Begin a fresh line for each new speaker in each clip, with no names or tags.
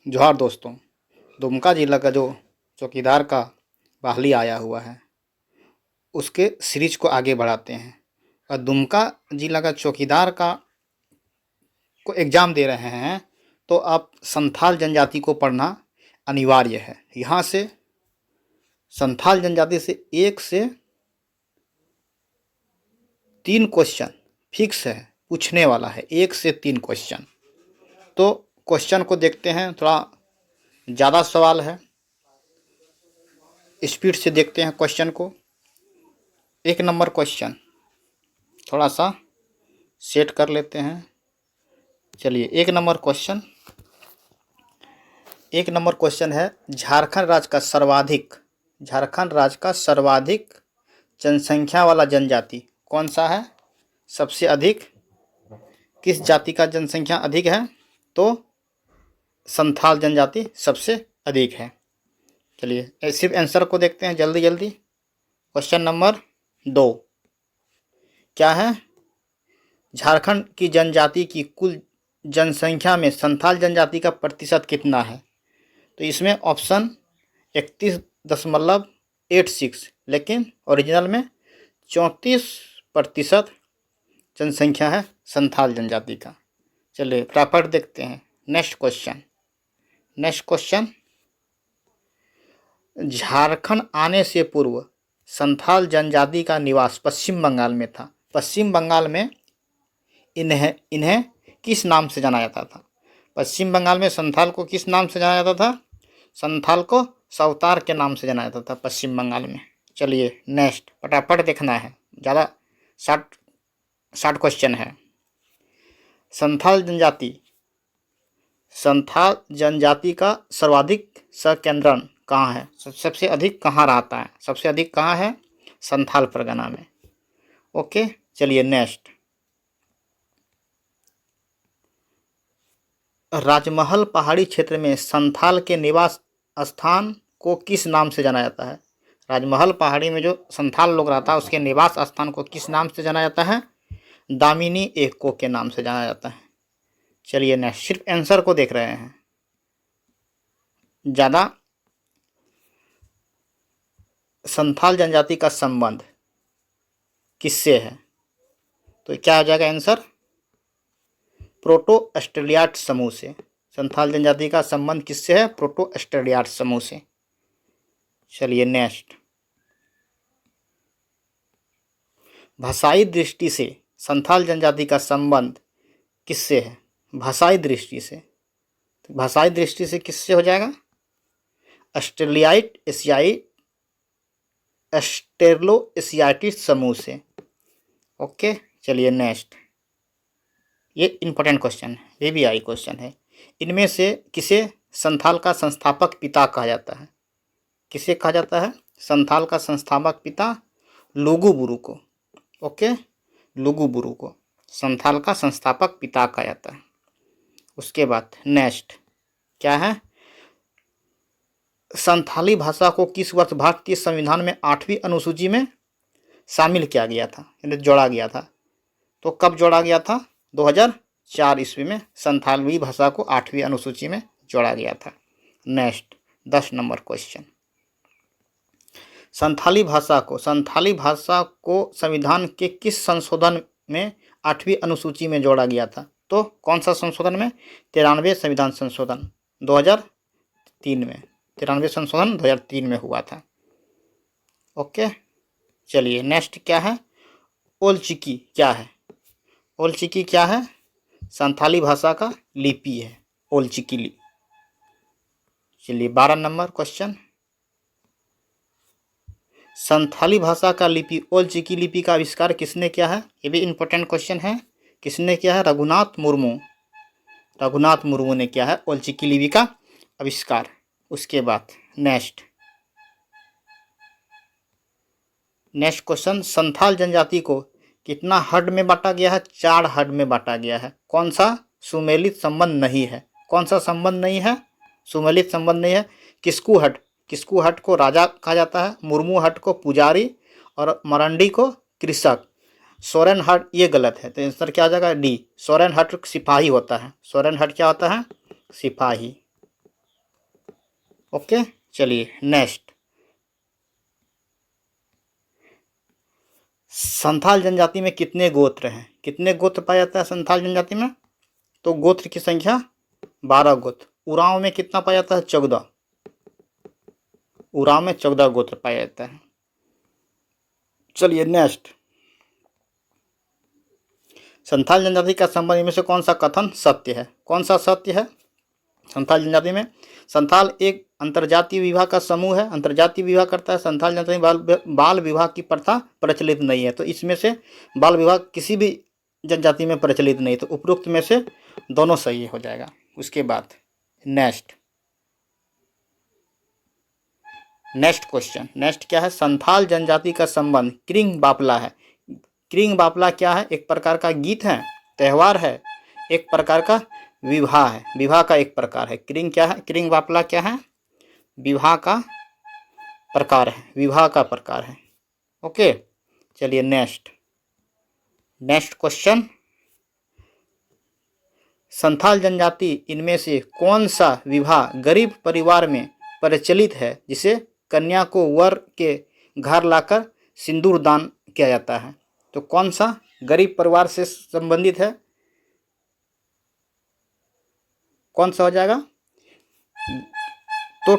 जोहार दोस्तों। दुमका जिला का जो चौकीदार का बहाली आया हुआ है उसके सीरीज को आगे बढ़ाते हैं और दुमका जिला का चौकीदार का को एग्ज़ाम दे रहे हैं तो आप संथाल जनजाति को पढ़ना अनिवार्य है। यहाँ से संथाल जनजाति से 1 से 3 क्वेश्चन फिक्स है, पूछने वाला है 1 से 3 क्वेश्चन। तो क्वेश्चन को देखते हैं, थोड़ा ज़्यादा सवाल है, स्पीड से देखते हैं क्वेश्चन को। 1 नंबर क्वेश्चन थोड़ा सा सेट कर लेते हैं। चलिए 1 नंबर क्वेश्चन है, झारखंड राज्य का सर्वाधिक जनसंख्या वाला जनजाति कौन सा है? सबसे अधिक किस जाति का जनसंख्या अधिक है? तो संथाल जनजाति सबसे अधिक है। चलिए सिर्फ आंसर को देखते हैं जल्दी जल्दी। क्वेश्चन नंबर 2 क्या है? झारखंड की जनजाति की कुल जनसंख्या में संथाल जनजाति का प्रतिशत कितना है? तो इसमें ऑप्शन 31.86, लेकिन ओरिजिनल में 34% जनसंख्या है संथाल जनजाति का। चलिए फटाफट देखते हैं नेक्स्ट क्वेश्चन। झारखंड आने से पूर्व संथाल जनजाति का निवास पश्चिम बंगाल में था। पश्चिम बंगाल में इन्हें किस नाम से जाना जाता था? पश्चिम बंगाल में संथाल को किस नाम से जाना जाता था? संथाल को सवतार के नाम से जाना जाता था पश्चिम बंगाल में। चलिए नेक्स्ट, फटाफट देखना है, ज़्यादा शार्ट क्वेश्चन है। संथाल जनजाति का सर्वाधिक संकेंद्रण कहाँ है? सबसे अधिक कहाँ रहता है? सबसे अधिक कहाँ है? संथाल परगना में। ओके, चलिए नेक्स्ट। राजमहल पहाड़ी क्षेत्र में संथाल के निवास स्थान को किस नाम से जाना जाता है? राजमहल पहाड़ी में जो संथाल लोग रहता है उसके निवास स्थान को किस नाम से जाना जाता है? दामिनी एको के नाम से जाना जाता है। चलिए नेक्स्ट, सिर्फ आंसर को देख रहे हैं, ज़्यादा। संथाल जनजाति का संबंध किससे है? तो क्या हो जाएगा आंसर? प्रोटो ऑस्ट्रेलियाट समूह से। संथाल जनजाति का संबंध किससे है? प्रोटो ऑस्ट्रेलियाट समूह से। चलिए नेक्स्ट। भाषाई दृष्टि से संथाल जनजाति का संबंध किससे है? भाषाई दृष्टि से, तो भाषाई दृष्टि से किससे हो जाएगा? ऑस्ट्रेलो एशियाटिस समूह से। ओके, चलिए नेक्स्ट। ये इंपॉर्टेंट क्वेश्चन है, ये भी आई क्वेश्चन है। इनमें से किसे संथाल का संस्थापक पिता कहा जाता है? किसे कहा जाता है संथाल का संस्थापक पिता? लुगुबुरु को। ओके, लुगुबुरु को संथाल का संस्थापक पिता कहा जाता है। उसके बाद नेक्स्ट क्या है? संथाली भाषा को किस वर्ष भारतीय संविधान में 8वीं अनुसूची में शामिल किया गया था, यानी जोड़ा गया था? तो कब जोड़ा गया था? 2004 ईस्वी में संथाली भाषा को 8वीं अनुसूची में जोड़ा गया था। Next 10 number question. संथाली भाषा को संविधान के किस संशोधन में 8वीं अनुसूची में जोड़ा गया था? तो कौन सा संशोधन में? 93 संविधान संशोधन 2003 में। 93 संशोधन 2003 में हुआ था। ओके, चलिए नेक्स्ट क्या है? ओलचिकी क्या है? ओलचिकी क्या है? संथाली भाषा का लिपि है ओलचिकी लिपि। चलिए 12 नंबर क्वेश्चन। संथाली भाषा का लिपि ओलचिकी लिपि का आविष्कार किसने किया है? ये भी इंपॉर्टेंट क्वेश्चन है। किसने किया है? रघुनाथ मुर्मू ने किया है ओलचिकी लिपि का आविष्कार। उसके बाद नेक्स्ट क्वेश्चन। संथाल जनजाति को कितना हड में बांटा गया है? 4 हड में बांटा गया है। कौन सा? सुमेलित संबंध नहीं है। कौन सा संबंध नहीं है? सुमेलित संबंध नहीं है। किस्कू हट को राजा कहा जाता है, मुर्मू हट को पुजारी और मरंडी को कृषक। सोरेन हट ये गलत है, तो आंसर क्या आ जाएगा? डी। सोरेन हट सिपाही होता है। सोरेन हट क्या होता है? सिपाही। ओके, चलिए नेक्स्ट। संथाल जनजाति में कितने गोत्र हैं? कितने गोत्र पाया जाता है संथाल जनजाति में? तो गोत्र की संख्या 12 गोत्र। उरांव में कितना पाया जाता है? 14। उरांव में 14 गोत्र पाया जाता है। चलिए नेक्स्ट। संथाल जनजाति का संबंध इनमें से कौन सा कथन सत्य है? कौन सा सत्य है? संथाल जनजाति में संथाल एक अंतर्जातीय विवाह का समूह है, अंतर्जातीय विवाह करता है। संथाल जनजाति में बाल विवाह की प्रथा प्रचलित नहीं है, तो इसमें से बाल विवाह किसी भी जनजाति में प्रचलित नहीं, तो उपरोक्त में से दोनों सही हो जाएगा। उसके बाद नेक्स्ट क्वेश्चन। नेक्स्ट क्या है? संथाल जनजाति का संबंध क्रिंग बापला है। क्रिंग बापला क्या है? एक प्रकार का गीत है, त्यौहार है, एक प्रकार का विवाह है, विवाह का एक प्रकार है। क्रिंग क्या है? क्रिंग बापला क्या है? विवाह का प्रकार है, विवाह का प्रकार है। ओके, चलिए नेक्स्ट क्वेश्चन। संथाल जनजाति इनमें से कौन सा विवाह गरीब परिवार में प्रचलित है, जिसे कन्या को वर के घर लाकर सिंदूर दान किया जाता है? तो कौन सा गरीब परिवार से संबंधित है? कौन सा हो जाएगा? तो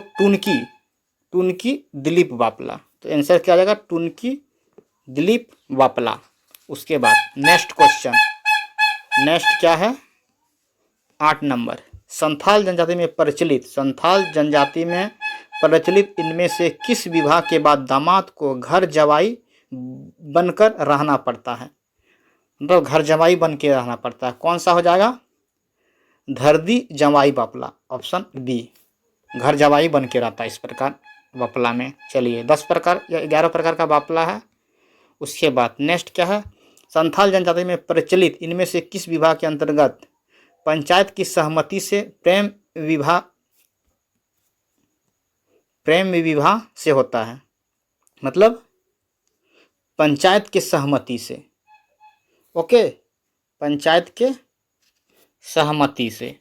टुनकी दिलीप बापला। तो आंसर क्या आ जाएगा? टुनकी दिलीप बापला। उसके बाद नेक्स्ट क्वेश्चन। नेक्स्ट क्या है? 8 नंबर। संथाल जनजाति में प्रचलित इनमें से किस विवाह के बाद दामाद को घर जवाई बनकर रहना पड़ता है? मतलब घर जवाई बन के रहना पड़ता है। कौन सा हो जाएगा? धरदी जवाई बापला, ऑप्शन बी। घर जवाई बन के रहता है इस प्रकार बापला में। चलिए 10 प्रकार या 11 प्रकार का बापला है। उसके बाद नेक्स्ट क्या है? संथाल जनजाति में प्रचलित इनमें से किस विवाह के अंतर्गत पंचायत की सहमति से प्रेम विवाह से होता है? मतलब पंचायत के सहमति से। ओके, पंचायत के सहमति से।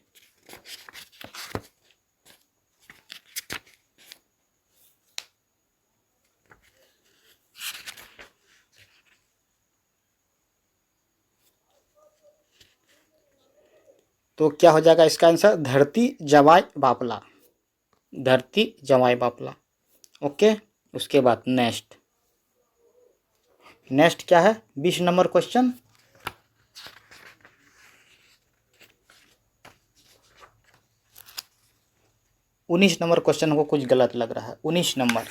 तो क्या हो जाएगा इसका आंसर? धरती जवाई बापला, धरती जवाई बापला। ओके, उसके बाद नेक्स्ट क्या है? 20 नंबर क्वेश्चन। उन्नीस नंबर क्वेश्चन को कुछ गलत लग रहा है। 19 नंबर।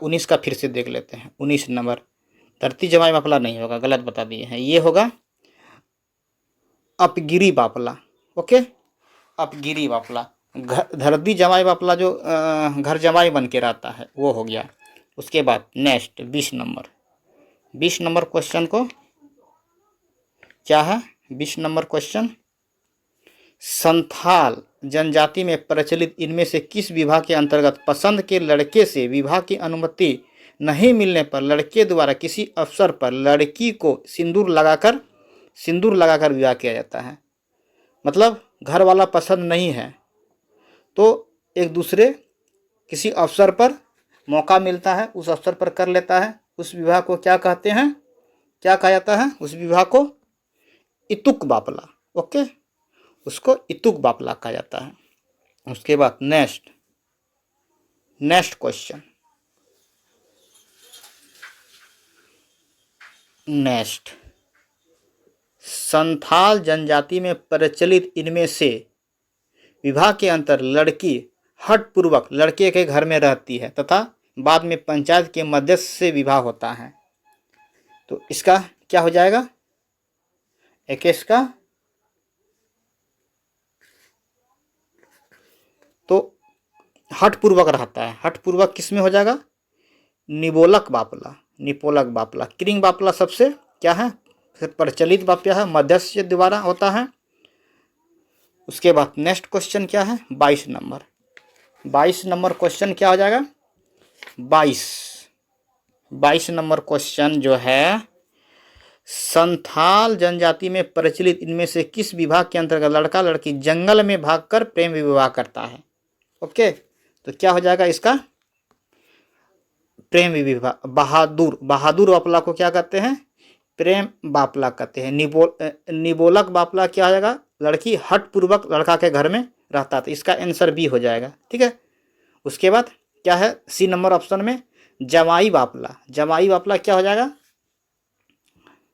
उन्नीस का फिर से देख लेते हैं। 19 नंबर धरती जवाई बापला नहीं होगा, गलत बता दिए हैं। ये होगा अपगिरी बापला। ओके, अपगिरी बापला। धरती जवाई बापला जो घर जवाई बन के रहता है वो हो गया। उसके बाद नेक्स्ट 20 नंबर क्वेश्चन को क्या है? 20 नंबर क्वेश्चन। संथाल जनजाति में प्रचलित इनमें से किस विवाह के अंतर्गत पसंद के लड़के से विवाह की अनुमति नहीं मिलने पर लड़के द्वारा किसी अवसर पर लड़की को सिंदूर लगाकर विवाह किया जाता है? मतलब घर वाला पसंद नहीं है तो एक दूसरे किसी अवसर पर मौका मिलता है, उस अवसर पर कर लेता है। उस विवाह को क्या कहते हैं? क्या कहा जाता है? उस विवाह को इतुक बापला। ओके, उसको इतुक बापला कहा जाता है। उसके बाद नेक्स्ट क्वेश्चन। संथाल जनजाति में प्रचलित इनमें से विवाह के अंतर लड़की हठपूर्वक लड़के के घर में रहती है तथा बाद में पंचायत के मध्यस्थ से विवाह होता है। तो इसका क्या हो जाएगा? 21 का तो हठपूर्वक रहता है। हठपूर्वक किस में हो जाएगा? निपोलक बापला। क्रिंग बापला सबसे क्या है? प्रचलित बाप्या है, मध्यस्थ द्वारा होता है। उसके बाद नेक्स्ट क्वेश्चन क्या है? 22 नंबर क्वेश्चन क्या हो जाएगा? 22 नंबर क्वेश्चन जो है, संथाल जनजाति में प्रचलित इनमें से किस विवाह के अंतर्गत लड़का लड़की जंगल में भागकर प्रेम विवाह करता है? ओके, तो क्या हो जाएगा इसका? प्रेम विवाह। बहादुर, बहादुर बापला को क्या कहते हैं? प्रेम बापला कहते हैं। निबोलक बापला क्या हो जाएगा? लड़की हट पूर्वक लड़का के घर में रहता था। इसका आंसर बी हो जाएगा। ठीक है, उसके बाद क्या है सी नंबर ऑप्शन में? जमाई बापला। जमाई बापला क्या हो जाएगा?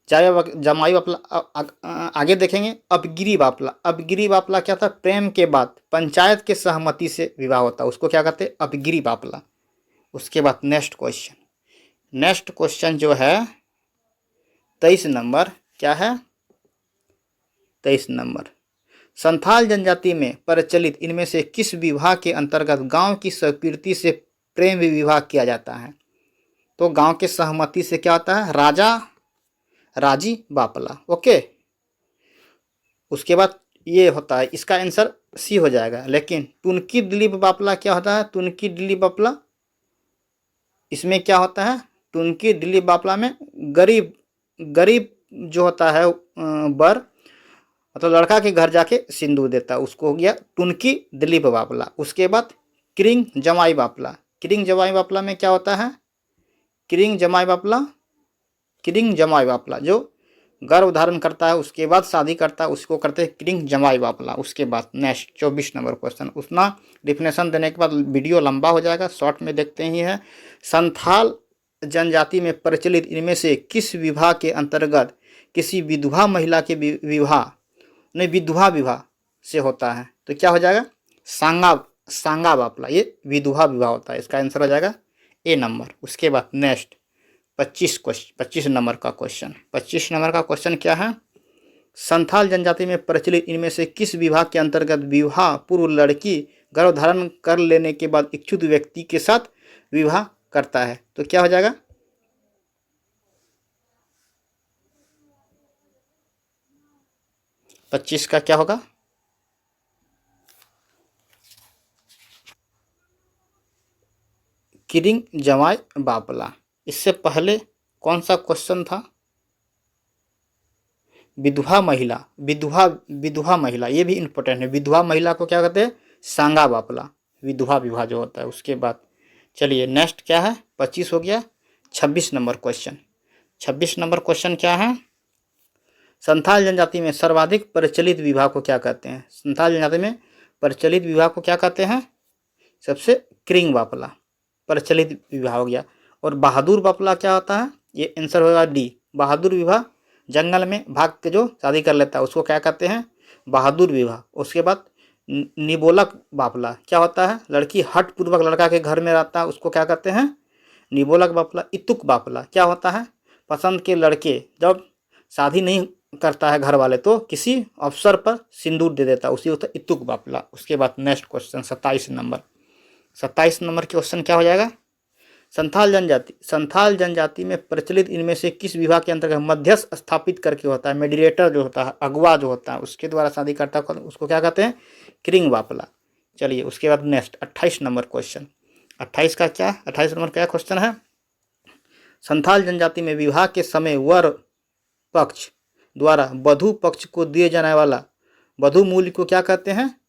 जमाई बापला आगे देखेंगे। अपगिरी बापला। अपगिरी बापला क्या था? प्रेम के बाद पंचायत के सहमति से विवाह होता है, उसको क्या कहते हैं? अपगिरी बापला। उसके बाद नेक्स्ट क्वेश्चन जो है 23 नंबर, क्या है 23 नंबर। संथाल जनजाति में प्रचलित इनमें से किस विवाह के अंतर्गत गांव की स्वीकृति से प्रेम विवाह किया जाता है? तो गांव के सहमति से क्या होता है? राजा राजी बापला। ओके, उसके बाद ये होता है, इसका आंसर सी हो जाएगा। लेकिन टुनकी दिलीप बापला क्या होता है? टुनकी दिलीप बापला, इसमें क्या होता है? टुनकी दिलीप बापला में गरीब गरीब जो होता है बर, मतलब लड़का के घर जाके सिंदूर देता है, उसको हो गया टुनकी दिलीप बापला। उसके बाद किरिंग जमाई बापला। किरिंग जमाई बापला में क्या होता है? किरिंग जमाई बापला जो गर्भ धारण करता है उसके बाद शादी करता है उसको करते हैं किरिंग जमाई बापला। उसके बाद नेक्स्ट 24 नंबर क्वेश्चन, उतना डिफिनेशन देने के बाद वीडियो लंबा हो जाएगा, शॉर्ट में देखते ही है। संथाल जनजाति में प्रचलित इनमें से किस विवाह के अंतर्गत किसी विधवा महिला के विधवा विवाह से होता है? तो क्या हो जाएगा? सांगा बापला। ये विधवा विवाह होता है, इसका आंसर हो जाएगा ए नंबर। उसके बाद नेक्स्ट 25 नंबर का क्वेश्चन। 25 नंबर का क्वेश्चन क्या है? संथाल जनजाति में प्रचलित इनमें से किस विवाह के अंतर्गत विवाह पूर्व लड़की गर्भ धारण कर लेने के बाद इच्छुक व्यक्ति के साथ विवाह करता है? तो क्या हो जाएगा? पच्चीस का क्या होगा? किरिंग जमाई बापला। इससे पहले कौन सा क्वेश्चन था? विधवा महिला। विधवा महिला ये भी इंपॉर्टेंट है। विधवा महिला को क्या कहते हैं? सांगा बापला, विधवा विवाह जो होता है। उसके बाद चलिए नेक्स्ट क्या है? 25 हो गया। 26 नंबर क्वेश्चन। 26 नंबर क्वेश्चन क्या है? संथाल जनजाति में सर्वाधिक प्रचलित विवाह को क्या कहते हैं? संथाल जनजाति में प्रचलित विवाह को क्या कहते हैं? सबसे किरिंग बापला प्रचलित विवाह हो गया। और बहादुर बापला क्या होता है? ये आंसर होगा डी। बहादुर विवाह जंगल में भाग के जो शादी कर लेता है उसको क्या कहते हैं? बहादुर विवाह। उसके बाद निबोलक बापला क्या होता है? लड़की हट पूर्वक लड़का के घर में रहता है, उसको क्या कहते हैं? निबोलक बापला। इतुक बापला क्या होता है? पसंद के लड़के जब शादी नहीं करता है घर वाले तो किसी अवसर पर सिंदूर दे देता है, उसी होता है इतुक बापला। उसके बाद next question 27 number. 27 number question क्या हो जाएगा? संथाल जनजाति में प्रचलित इनमें से किस विवाह के अंतर्गत मध्यस्थ स्थापित करके होता है? मेडिएटर जो होता है, अगवा जो होता है, उसके द्वारा शादी करता है, उसको क्या कहते हैं? किरिंग बापला। चलिए उसके बाद नेक्स्ट 28 नंबर क्वेश्चन। 28 का क्या? 28 नंबर क्या क्वेश्चन है? संथाल जनजाति में विवाह के समय वर पक्ष द्वारा वधु पक्ष को दिए जाने वाला वधु मूल्य को क्या कहते हैं?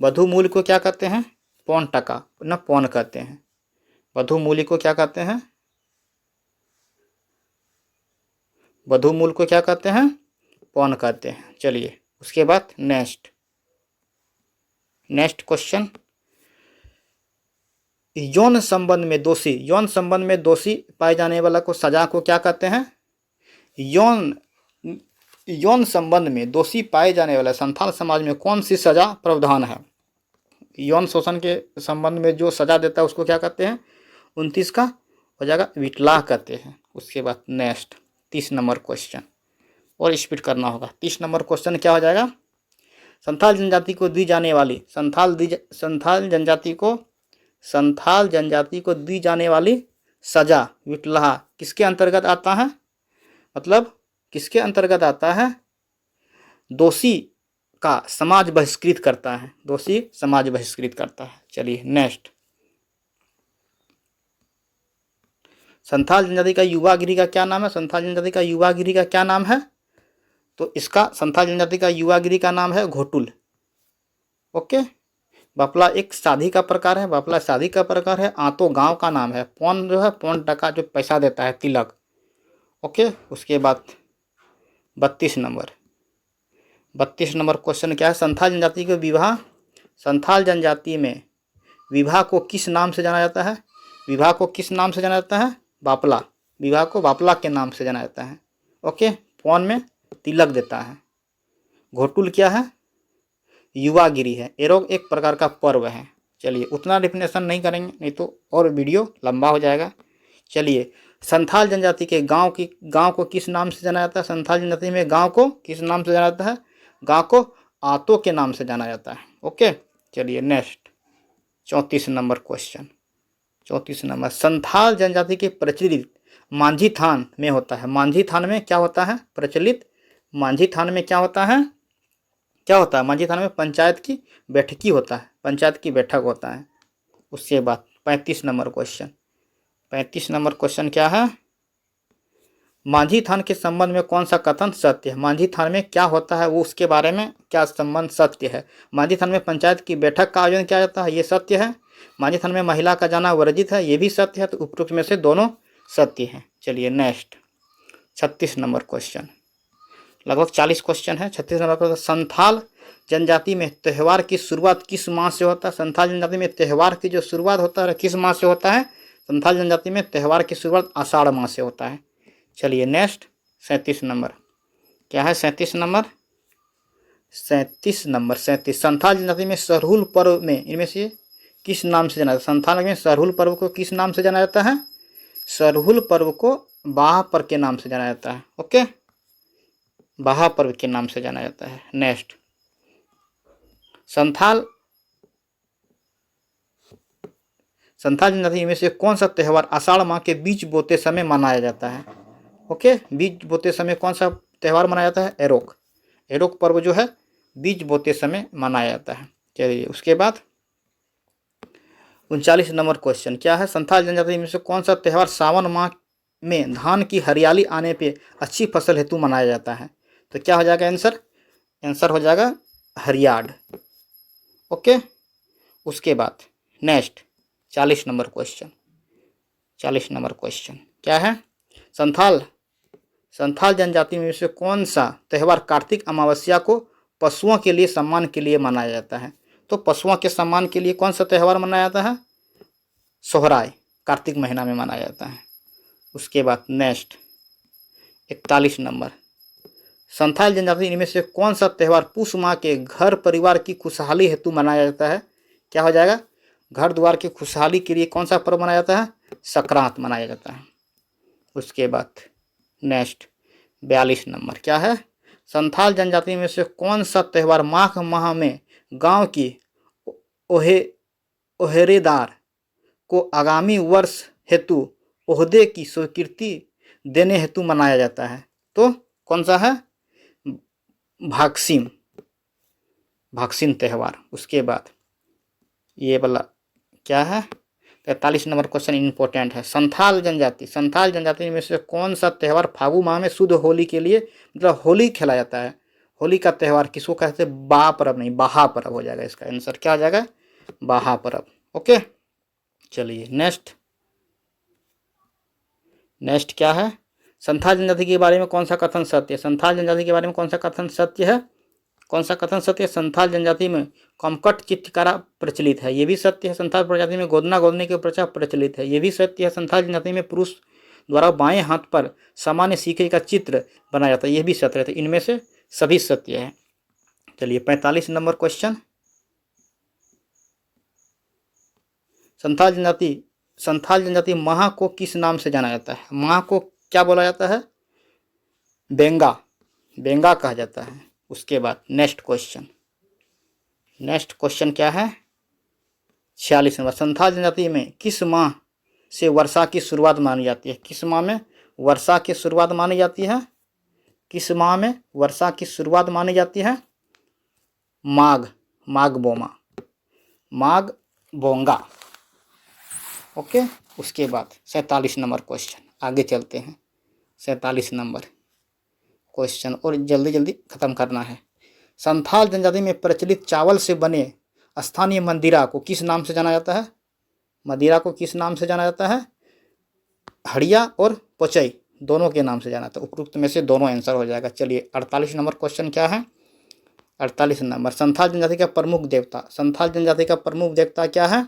वधु मूल्य को क्या कहते हैं? पौन टका न पौन कहते हैं। वधु मूल्य को क्या कहते हैं? वधु मूल्य को क्या कहते हैं? पौन कहते हैं। चलिए उसके बाद नेक्स्ट क्वेश्चन। यौन संबंध में दोषी पाए जाने वाला को सजा को क्या कहते हैं? यौन संबंध में दोषी पाए जाने वाला संथाल समाज में कौन सी सजा प्रावधान है? यौन शोषण के संबंध में जो सजा देता है उसको क्या कहते हैं? 29 का हो जाएगा विकलांग कहते हैं। उसके बाद नेक्स्ट 30 नंबर क्वेश्चन, और स्पीड करना होगा। 30 नंबर क्वेश्चन क्या हो जाएगा? संथाल जनजाति को दी जाने वाली संथाल जनजाति को दी जाने वाली सजा विकलांग किसके अंतर्गत आता है? मतलब किसके अंतर्गत आता है? दोषी का समाज बहिष्कृत करता है, दोषी समाज बहिष्कृत करता है। चलिए नेक्स्ट संथाल जनजाति का युवा गिरी का क्या नाम है? संथाल जनजाति का युवा गिरी का क्या नाम है? तो इसका संथाल जनजाति का युवा गिरी का नाम है घोटुल। ओके। बापला एक शादी का प्रकार है, बापला शादी का प्रकार है। आतो गांव का नाम है। पौन जो है, पौन टका जो पैसा देता है, तिलक। ओके। उसके बाद 32 नंबर क्वेश्चन क्या है? संथाल जनजाति के विवाह, संथाल जनजाति में विवाह को किस नाम से जाना जाता है? विवाह को किस नाम से जाना जाता है? बापला। विवाह को बापला के नाम से जाना जाता है। ओके। पौन में तिलक देता है। घोटुल क्या है? युवा गिरी है। एरोग एक प्रकार का पर्व है। चलिए, उतना डिफिनेशन नहीं करेंगे, नहीं तो और वीडियो लंबा हो जाएगा। चलिए, संथाल जनजाति के गांव को किस नाम से जाना जाता है? संथाल जनजाति में गांव को किस नाम से जाना जाता है? गांव को आतो के नाम से जाना जाता है। ओके। चलिए next 34 number question. 34 number, Santhal जनजाति के प्रचलित मांझी थान में होता है। मांझी थान में क्या होता है? प्रचलित मांझी थान में क्या होता है? क्या होता है? मांझी थान में पंचायत की बैठकी होता है। पंचायत की बैठक होता है। उसके बाद 35 नंबर क्वेश्चन। 35 नंबर क्वेश्चन क्या है? मांझी थान के संबंध में कौन सा कथन सत्य है? मांझी थान में क्या होता है वो, उसके बारे में क्या संबंध सत्य है? मांझी थान में पंचायत की बैठक का आयोजन किया जाता है, ये सत्य है। मांझी थान में महिला का जाना वर्जित है, ये भी सत्य है। तो उपरोक्त में से दोनों सत्य है। चलिए नेक्स्ट 36 नंबर क्वेश्चन। लगभग 40 क्वेश्चन है। 36 नंबर क्वेश्चन, संथाल जनजाति में त्यौहार की शुरुआत किस माह से होता है? संथाल जनजाति में त्यौहार की जो शुरुआत होता है किस माह से होता है? संथाल जनजाति में त्यौहार की शुरुआत आषाढ़ माह से होता है। चलिए नेक्स्ट 37 नंबर क्या है? 37 नंबर 37 संथाल जनजाति में सरहुल पर्व में इनमें से किस नाम से जाना जाता है? संथाल में सरहुल पर्व को किस नाम से जाना जाता है? सरहुल पर्व को बाह पर्व के नाम से जाना जाता है। ओके, बाहा पर्व के नाम से जाना जाता है। नेक्स्ट, संथाल जनजाति में से कौन सा त्यौहार आषाढ़ माह के बीज बोते समय मनाया जाता है? ओके, बीज बोते समय कौन सा त्यौहार मनाया जाता है? एरोक पर्व जो है बीज बोते समय मनाया जाता है। चलिए उसके बाद 39 नंबर क्वेश्चन क्या है? संथाल जनजाति में से कौन सा त्यौहार सावन माह में धान की हरियाली आने पे अच्छी फसल हेतु मनाया जाता है? तो क्या हो जाएगा आंसर? आंसर हो जाएगा हरियाड। ओके, उसके बाद next 40 number question. 40 number question क्या है? संथाल जनजाति में से कौन सा त्यौहार कार्तिक अमावस्या को पशुओं के लिए सम्मान के लिए मनाया जाता है? तो पशुओं के सम्मान के लिए कौन सा त्यौहार मनाया जाता है? सोहराय, कार्तिक महीना में मनाया जाता है। उसके बाद नेक्स्ट 41 नंबर, संथाल जनजाति इनमें से कौन सा त्यौहार पुष माह के घर परिवार की खुशहाली हेतु मनाया जाता है? क्या हो जाएगा? घर द्वार की खुशहाली के लिए कौन सा पर्व मनाया जाता है? संक्रांत मनाया जाता है। उसके बाद नेक्स्ट 42 नंबर क्या है? संथाल जनजाति में से कौन सा त्यौहार माघ माह में गांव की ओहरेदार को आगामी वर्ष हेतु ओहदे की स्वीकृति देने हेतु मनाया जाता है? तो कौन सा है? भागसिन त्यौहार। उसके बाद ये वाला क्या है? 43 नंबर क्वेश्चन इंपॉर्टेंट है। संथाल जनजाति में से कौन सा त्यौहार फागु माह में शुद्ध होली के लिए मतलब होली खेला जाता है? होली का त्यौहार किसको कहते हैं? बा पर्व नहीं, बाहा पर्व हो जाएगा। इसका आंसर क्या हो जाएगा? बाहा पर्व। ओके, चलिए नेक्स्ट क्या है? संथाल जनजाति के बारे में कौन सा कथन सत्य है? संथाल जनजाति के बारे में कौन सा कथन सत्य है? कौन सा कथन सत्य है? संथाल जनजाति में कमकट चित्रकला प्रचलित है, ये भी सत्य है। संथाल प्रजाति में गोदना गोदने की प्रथा प्रचलित है, ये भी सत्य है। संथाल जनजाति में पुरुष द्वारा बाएं हाथ पर सामान्य सीखे का चित्र बनाया जाता है, ये भी सत्य है। तो इनमें से सभी सत्य है। चलिए 45 नंबर क्वेश्चन, संथाल जनजाति माह को किस नाम से जाना जाता है? माह को क्या बोला जाता है? बेंगा कहा जाता है। उसके बाद नेक्स्ट क्वेश्चन क्या है? 46 नंबर, संथाल जनजाति में किस माह से वर्षा की शुरुआत मानी जाती है? किस माह में वर्षा की शुरुआत मानी जाती है? किस माह में वर्षा की शुरुआत मानी जाती है? माघ बोंगा। ओके, उसके बाद 47 नंबर क्वेश्चन, आगे चलते हैं। 47 नंबर क्वेश्चन और जल्दी जल्दी खत्म करना है। संथाल जनजाति में प्रचलित चावल से बने स्थानीय मंदिरा को किस नाम से जाना जाता है? मदिरा को किस नाम से जाना जाता है? हड़िया और पोचई दोनों के नाम से जाना था। उपरोक्त में से दोनों आंसर हो जाएगा। चलिए 48 नंबर क्वेश्चन क्या है? 48 नंबर, संथाल जनजाति का प्रमुख देवता। संथाल जनजाति का प्रमुख देवता क्या है?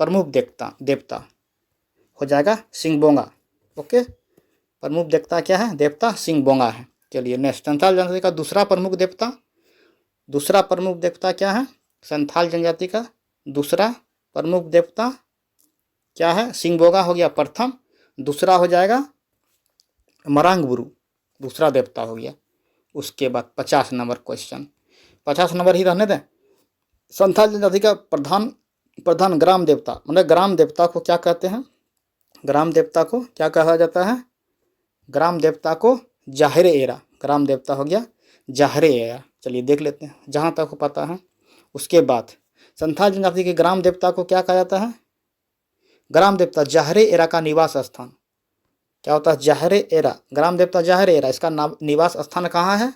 प्रमुख देवता हो जाएगा सिंहबोंगा। ओके, प्रमुख देवता क्या है? देवता सिंहबोंगा है। चलिए नेक्स्ट, संथाल जनजाति का दूसरा प्रमुख देवता क्या है? संथाल जनजाति का दूसरा प्रमुख देवता क्या है? सिंहबोंगा हो गया प्रथम, दूसरा हो जाएगा मरांगबुरु, दूसरा देवता हो गया। उसके बाद 50 नंबर क्वेश्चन, 50 नंबर ही रहने दें। संथाल जनजाति का प्रधान ग्राम देवता, मतलब ग्राम देवता को क्या कहते हैं? ग्राम देवता को क्या कहा जाता है? ग्राम देवता को जाहिर एरा, ग्राम देवता हो गया जाहिर एरा। चलिए देख लेते हैं जहाँ तक पता है। उसके बाद संथाल जनजाति के ग्राम देवता को क्या कहा जाता है? ग्राम देवता जाहिर एरा का निवास स्थान क्या होता है? जाहिर एरा, ग्राम देवता जाहिर एरा, इसका निवास स्थान कहाँ है?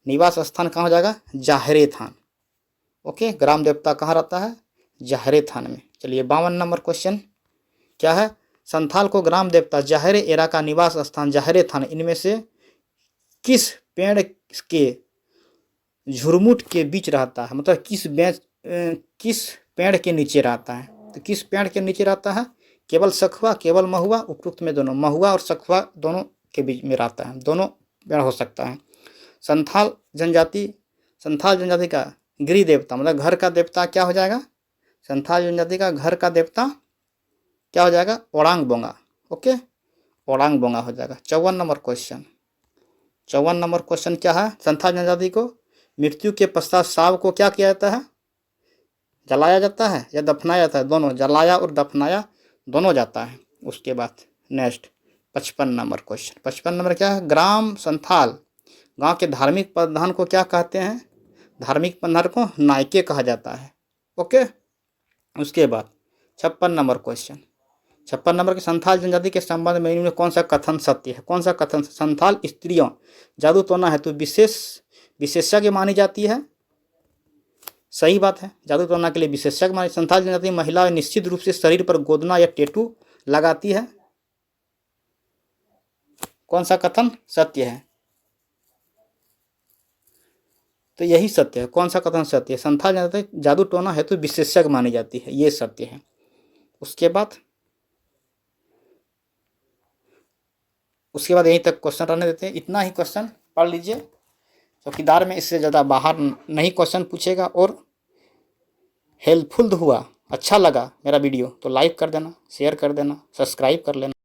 निवास स्थान कहाँ हो जाएगा? जाहिर थान। ओके, ग्राम देवता कहाँ रहता है? जाहिर थान में। चलिए 52 नंबर क्वेश्चन क्या है? संथाल को ग्राम देवता जाहिर एरा का निवास स्थान जाहिर थान इनमें से किस पेड़ के झुरमुट के बीच रहता है? मतलब किस पेड़ के नीचे रहता है? तो किस पेड़ के नीचे रहता है? केवल सखुआ, केवल महुआ, उपरोक्त में दोनों, महुआ और सखुआ दोनों के बीच में रहता है, दोनों पेड़ हो सकता है। संथाल जनजाति का गृह देवता, मतलब घर का देवता क्या हो जाएगा? संथाल जनजाति का घर का देवता क्या हो जाएगा? ओरांग बोंगा। ओके, ओरांग बोंगा हो जाएगा। 54 नंबर क्वेश्चन, 54 नंबर क्वेश्चन क्या है? संथाल जनजाति को मृत्यु के पश्चात शव को क्या किया जाता है? जलाया जाता है या दफनाया जाता है? दोनों, जलाया और दफनाया दोनों जाता है। उसके बाद नेक्स्ट 55 नंबर क्वेश्चन, 55 नंबर क्या है? ग्राम संथाल गांव के धार्मिक प्रधान को क्या कहते हैं? धार्मिक प्रधान को नायके कहा जाता है। ओके, उसके बाद 56 नंबर क्वेश्चन, 56 नंबर के संथाल जनजाति के संबंध में इनमें कौन सा कथन सत्य है? कौन सा कथन? संथाल स्त्रियों जादू टोना है तो विशेषज्ञ मानी जाती है। सही बात है, जादू टोना के लिए विशेषज्ञ मानी। संथाल जनजाति महिला निश्चित रूप से शरीर पर गोदना या टैटू लगाती है। कौन सा कथन सत्य है? तो यही सत्य है। कौन सा कथन सत्य है? संथाल जनजाति जादू टोना हेतु विशेषज्ञ मानी जाती है, ये सत्य है। उसके बाद यहीं तक क्वेश्चन रहने देते हैं। इतना ही क्वेश्चन पढ़ लीजिए, चौकीदार में इससे ज़्यादा बाहर नहीं क्वेश्चन पूछेगा। और हेल्पफुल हुआ, अच्छा लगा मेरा वीडियो तो लाइक कर देना, शेयर कर देना, सब्सक्राइब कर लेना।